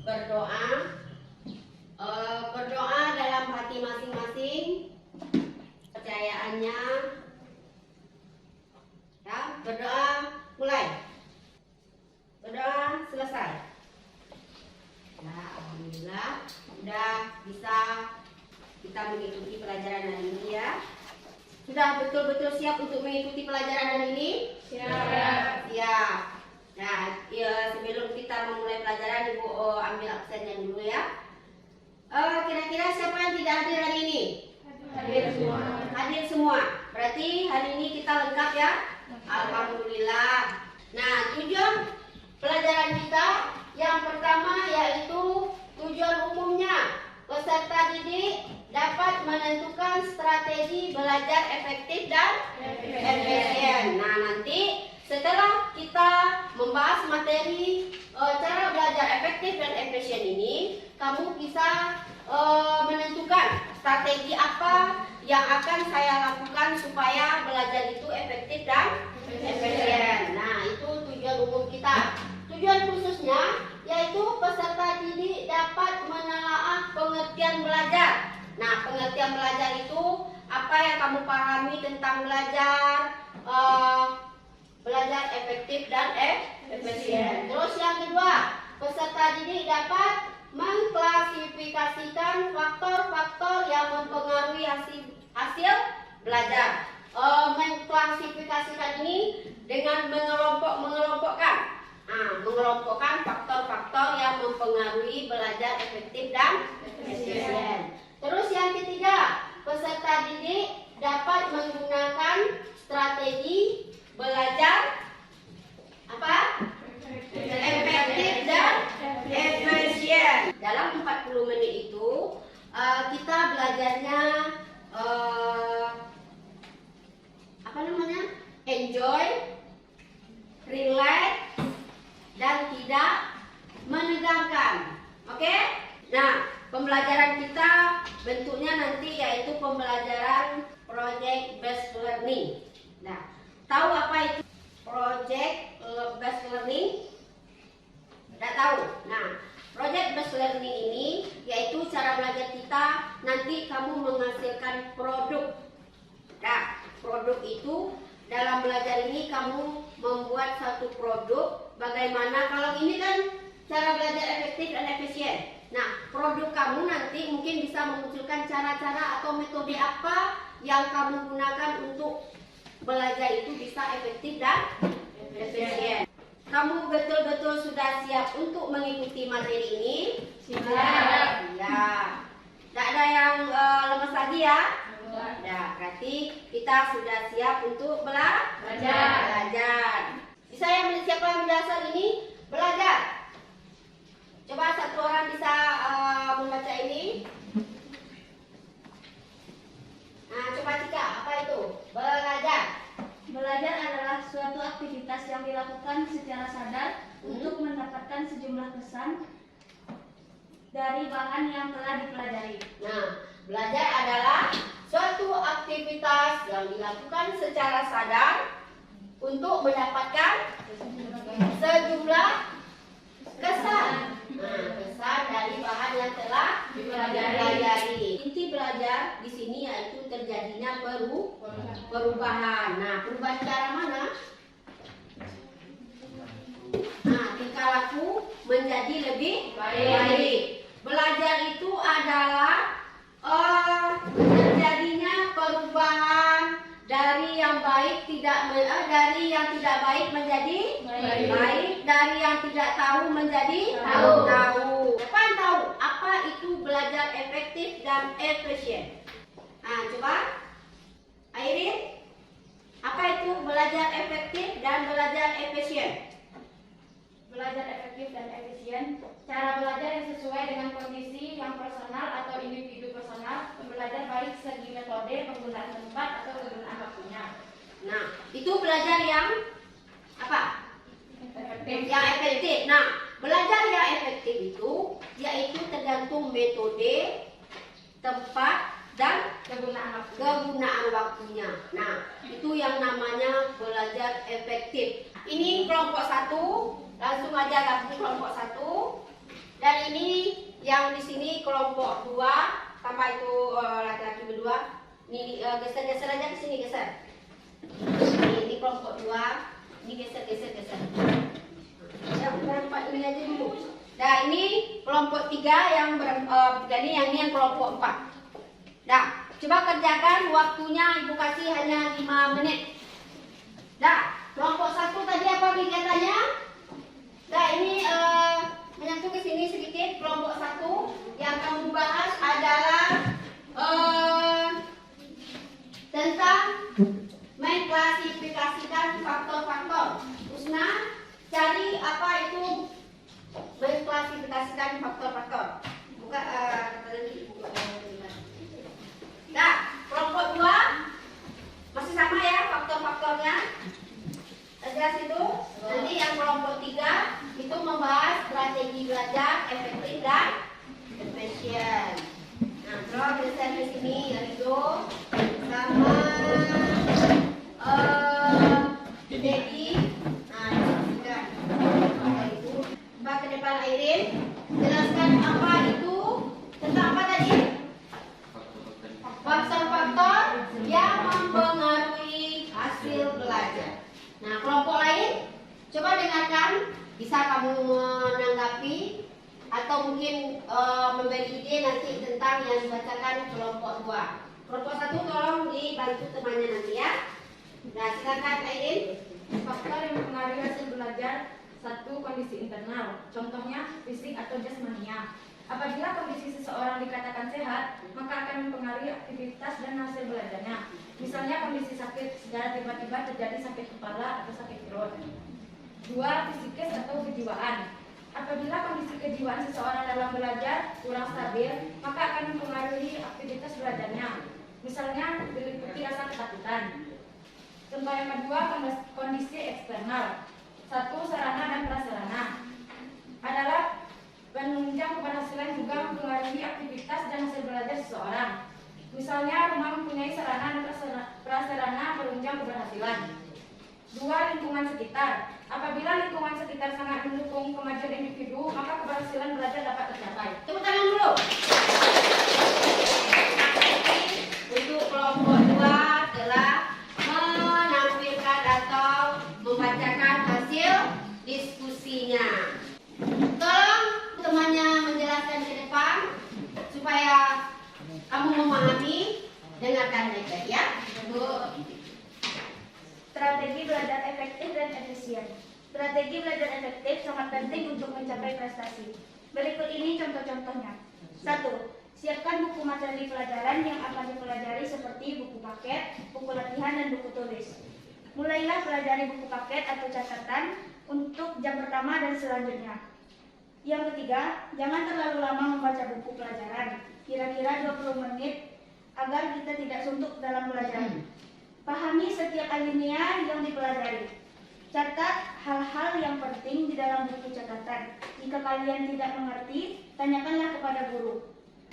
berdoa, berdoa dalam hati masing-masing, kepercayaannya. Ya, berdoa mulai. Berdoa selesai. Ya, alhamdulillah sudah bisa kita mengikuti pelajaran hari ini ya. Sudah betul-betul siap untuk mengikuti pelajaran hari ini? Siap. Siap. Nah, ya, sebelum kita memulai pelajaran, Ibu ambil absennya dulu ya. Kira-kira siapa yang tidak hadir hari ini? Hadir semua. Hadir semua. Berarti hari ini kita lengkap ya? Alhamdulillah. Nah, tujuan pelajaran kita yang pertama yaitu tujuan umumnya. Peserta didik dapat menentukan strategi belajar efektif dan efisien. Nah, nanti setelah kita membahas materi cara belajar efektif dan efisien ini, kamu bisa menentukan strategi apa yang akan saya lakukan supaya belajar itu efektif dan efisien. Nah, itu tujuan umum kita. Tujuan khususnya yaitu peserta didik dapat menelaah pengertian belajar. Nah, pengertian belajar itu apa yang kamu pahami tentang belajar, belajar efektif dan efisien. Terus yang kedua, peserta didik dapat mengklasifikasikan faktor-faktor yang mempengaruhi hasil belajar. Mengklasifikasikan ini dengan mengelompokkan. Mengelompokkan faktor-faktor yang mempengaruhi belajar efektif dan efisien. Terus yang ketiga, peserta didik dapat menggunakan strategi belajar apa? Efektif dan efisien. Dalam 40 menit itu kita belajarnya enjoy, relax, dan tidak menegangkan. Oke? Nah, pembelajaran kita bentuknya nanti yaitu pembelajaran project based learning. Nah, tahu apa itu project based learning? Tidak tahu. Nah, project based learning ini yaitu cara belajar kita nanti kamu menghasilkan produk. Nah, produk itu dalam belajar ini kamu membuat satu produk. Bagaimana kalau ini kan cara belajar efektif dan efisien. Nah, produk kamu nanti mungkin bisa memunculkan cara-cara atau metode apa yang kamu gunakan untuk belajar itu bisa efektif dan efisien. Kamu betul-betul sudah siap untuk mengikuti materi ini? Siap. Ya. Tidak ada yang lemes lagi ya? Nah, berarti kita sudah siap untuk belajar. Bisa yang siapa yang belajar ini? Belajar. Coba satu orang bisa membaca ini. Nah, coba Cika, apa itu? Belajar. Belajar adalah suatu aktivitas yang dilakukan secara sadar untuk mendapatkan sejumlah pesan dari bahan yang telah dipelajari. Nah, belajar adalah suatu aktivitas yang dilakukan secara sadar untuk mendapatkan sejumlah kesan. Nah, kesan dari bahan yang telah dipelajari. Inti belajar di sini yaitu terjadinya perubahan. Nah, perubahan ke arah mana? Nah, tingkah laku menjadi lebih baik. Belajar itu adalah terjadinya perubahan dari yang baik dari yang tidak baik menjadi baik, dari yang tidak tahu menjadi tahu. Siapa yang tahu apa itu belajar efektif dan efisien? Nah, coba Airin, apa itu belajar efektif dan belajar efisien? Belajar efektif dan efisien, cara belajar yang sesuai dengan kondisi yang personal atau individu personal, belajar baik segi metode, penggunaan tempat atau penggunaan waktunya. Nah, itu belajar yang apa? Efektif. Yang efektif. Nah, belajar yang efektif itu yaitu tergantung metode, tempat, dan kegunaan waktunya. Nah, itu yang namanya belajar efektif. Ini kelompok 1, langsung aja gabung kelompok 1. Dan ini yang di sini kelompok 2 tambah itu laki-laki berdua. Ini geser-geser aja ke sini, geser. Ini kelompok 2, ini geser. Ya, berempat ini aja dulu. Nah, ini kelompok 3 yang bertiga ini yang kelompok 4. Nah, coba kerjakan, waktunya Ibu kasih hanya 5 menit. Nah, kelompok 1 tadi apa kegiatannya? Nah, ini menyatu ke sini sedikit. Kelompok 1 yang kamu bahas adalah tentang mengklasifikasikan faktor-faktor. Usna, cari apa itu mengklasifikasikan faktor-faktor. Buka nah, kelompok 2 masih sama ya faktor-faktornya. Jelas itu. Nanti yang kelompok 3 itu membahas strategi belajar efektif dan efisien. Nah, kalau geser di sini yaitu sama jadi nah itu coba ke depan Airin, jelaskan apa itu tentang apa tadi faktor-faktor yang mempengaruhi hasil belajar. Nah, kelompok lain coba dengarkan, bisa kamu menanggapi atau mungkin memberi ide nanti tentang yang dibacakan kelompok 2. Kelompok 1 tolong dibantu temannya nanti ya. Nah, silakan Airin. Faktor yang mempengaruhi hasil belajar. 1. Kondisi internal, contohnya fisik atau jasmania. Apabila kondisi seseorang dikatakan sehat, maka akan mempengaruhi aktivitas dan hasil belajarnya. Misalnya kondisi sakit, secara tiba-tiba terjadi sakit kepala atau sakit perut. 2. Psikis atau kejiwaan. Apabila kondisi kejiwaan seseorang dalam belajar kurang stabil, maka akan mempengaruhi aktivitas belajarnya. Misalnya diliputi rasa ketakutan. Contoh yang kedua, kondisi eksternal. 1. Sarana dan prasarana adalah penunjang keberhasilan juga mempengaruhi aktivitas dan hasil belajar seseorang. Misalnya rumah mempunyai sarana dan prasarana penunjang keberhasilan. 2. Lingkungan sekitar. Apabila lingkungan sekitar sangat mendukung kemajuan individu, maka keberhasilan belajar dapat tercapai. Tepuk tangan dulu. Untuk kelompok 2 telah menampilkan atau membacakan hasil diskusinya. Tolong temannya menjelaskan ke depan supaya kamu memahami. Dengarkan baik-baik ya. Strategi belajar efektif dan efisien. Strategi belajar efektif sangat penting untuk mencapai prestasi. Berikut ini contoh-contohnya. 1. Siapkan buku materi pelajaran yang akan dipelajari seperti buku paket, buku latihan, dan buku tulis. Mulailah pelajari buku paket atau catatan untuk jam pertama dan selanjutnya. Yang ketiga, jangan terlalu lama membaca buku pelajaran, kira-kira 20 menit agar kita tidak suntuk dalam belajar. Pahami setiap alinea yang dipelajari. Catat hal-hal yang penting di dalam buku catatan. Jika kalian tidak mengerti, tanyakanlah kepada guru.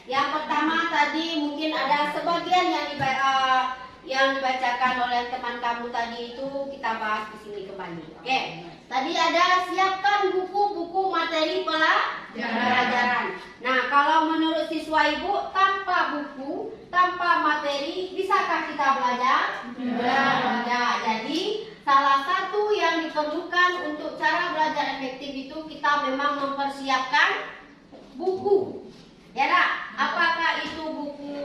Yang pertama tadi mungkin ada sebagian yang dibacakan oleh teman kamu tadi itu kita bahas di sini kembali. Oke. Tadi ada siapkan buku-buku materi pelajaran. Nah, kalau menurut siswa Ibu tanpa buku, tanpa materi, bisakah kita belajar? Tidak. Jadi salah satu yang diperlukan untuk cara belajar efektif itu kita memang mempersiapkan buku. Ya tak? Apakah itu buku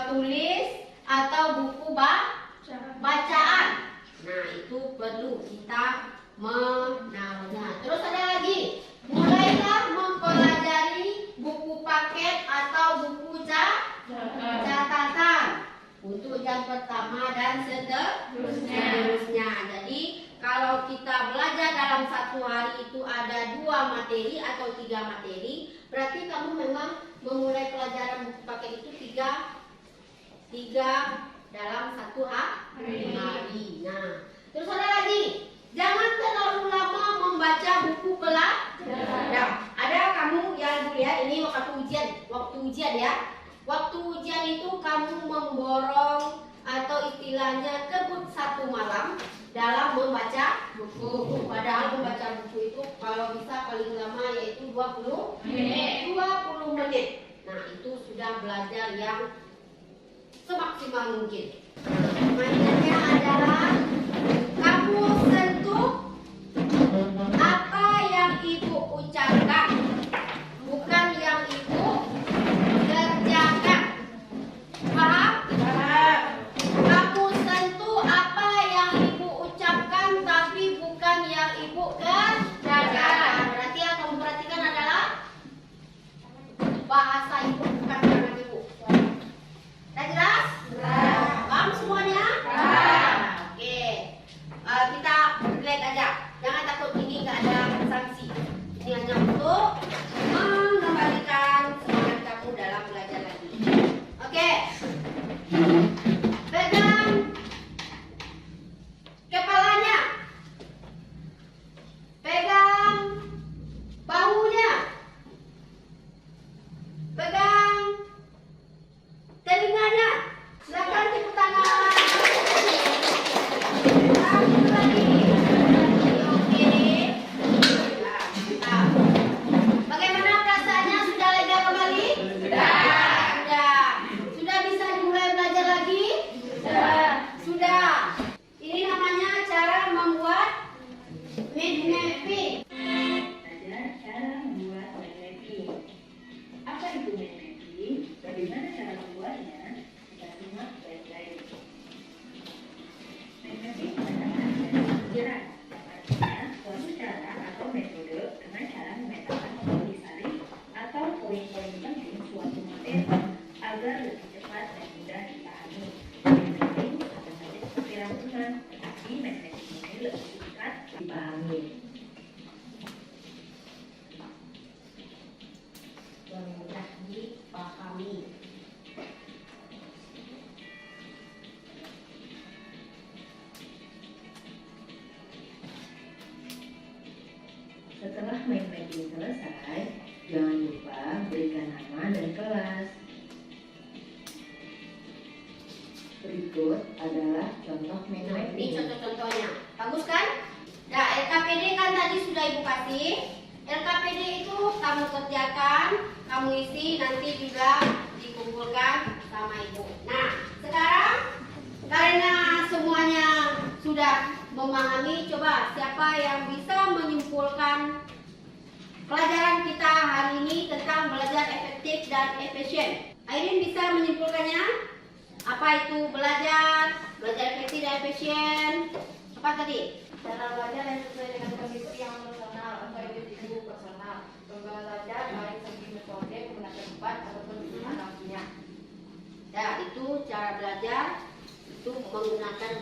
tulis atau buku bacaan? Nah, itu perlu kita menaruhnya. Terus ada lagi, mulailah mempelajari buku paket atau buku catatan untuk jam pertama dan seterusnya. Jadi kalau kita belajar dalam satu hari itu ada 2 materi atau 3 materi, berarti kamu memang memulai pelajaran buku paket itu 3 dalam satu hari. Nah, terus ada lagi, jangan terlalu lama membaca buku pelajaran. Nah, ada kamu yang lihat ini waktu ujian ya. Waktu ujian itu kamu memborong atau istilahnya kebut satu malam dalam membaca buku. Padahal membaca buku itu kalau bisa paling lama yaitu menit. 20 menit. Nah, itu sudah belajar yang semaksimal mungkin. Mainannya adalah kamu sentuh apa yang ibu ucapkan, bukan yang ibu kerjakan. Paham? Paham. Kamu sentuh apa yang ibu ucapkan, tapi bukan yang ibu kerjakan. Berarti yang kamu perhatikan adalah bahasa ibu, bukan tangan ibu. Sudah jelas? Paham semuanya? Oke. Kita relate aja. Jangan takut, ini nggak ada sanksi. Ini hanya untuk mengembalikan semangat kamu dalam belajar lagi. Oke. Pegang kepalanya. Pegang bahunya. Pegang telinganya. Silakan tepuk tangan. Satu lagi. Oke. Nah, mantap. Bagaimana perasaannya? Sudah lega kembali? Sudah. Sudah bisa dimulai belajar lagi? Sudah. Ini namanya cara membuat mapping. Belajar cara membuat mind mapping. Apa itu mind mapping? Bagaimana cara membuatnya? Kita simak baik-baik. Mind mapping adalah pikiran, artinya suatu cara atau metode dengan cara memetakan intisari atau poin-poin penting suatu materi agar lebih cepat dan mudah dipahami. Mind mapping sama saja seperti rangkuman, tetapi mind mapping ini lebih singkat dipahami. Yang mudah dipahami. Setelah mind mapping selesai, jangan lupa berikan nama dan kelas. Berikut adalah contoh mind Nah, ini mapping. contoh-contohnya. Bagus kan? Nah, LKPD kan tadi sudah ibu kasih. LKPD itu kamu kerjakan, kamu isi, nanti juga dikumpulkan sama ibu. Nah, sekarang karena semuanya sudah memahami, coba siapa yang bisa menyimpulkan pelajaran kita hari ini tentang belajar efektif dan efisien. Airin bisa menyimpulkannya? Apa itu belajar efektif dan efisien? Apa tadi? Cara belajar yang sesuai dengan kondisi yang personal atau individu personal. Pembelajar baik segi metode, penggunaan tempat ataupun penggunaan waktunya. Ya, itu cara belajar itu menggunakan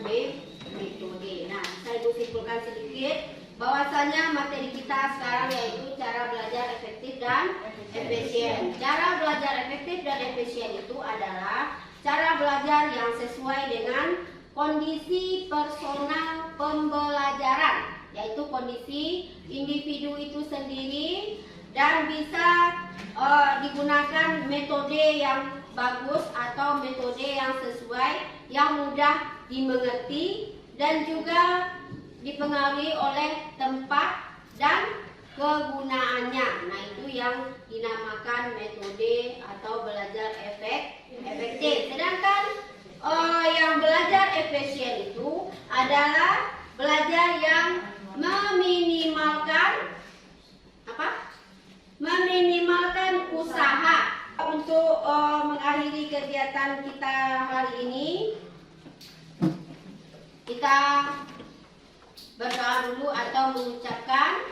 metode. Nah, bisa ibu simpulkan sedikit bahwasanya materi kita sekarang yaitu cara belajar efektif dan efisien. Cara belajar efektif dan efisien itu adalah cara belajar yang sesuai dengan kondisi personal pembelajaran, yaitu kondisi individu itu sendiri, dan bisa digunakan metode yang bagus atau metode yang sesuai, yang mudah dimengerti dan juga dipengaruhi oleh tempat dan kegunaannya. Nah, itu yang dinamakan metode atau belajar efektif. Sedangkan yang belajar efisien itu adalah belajar yang meminimalkan apa? Meminimalkan usaha. Untuk mengakhiri kegiatan kita hari ini, kita berdoa dulu atau mengucapkan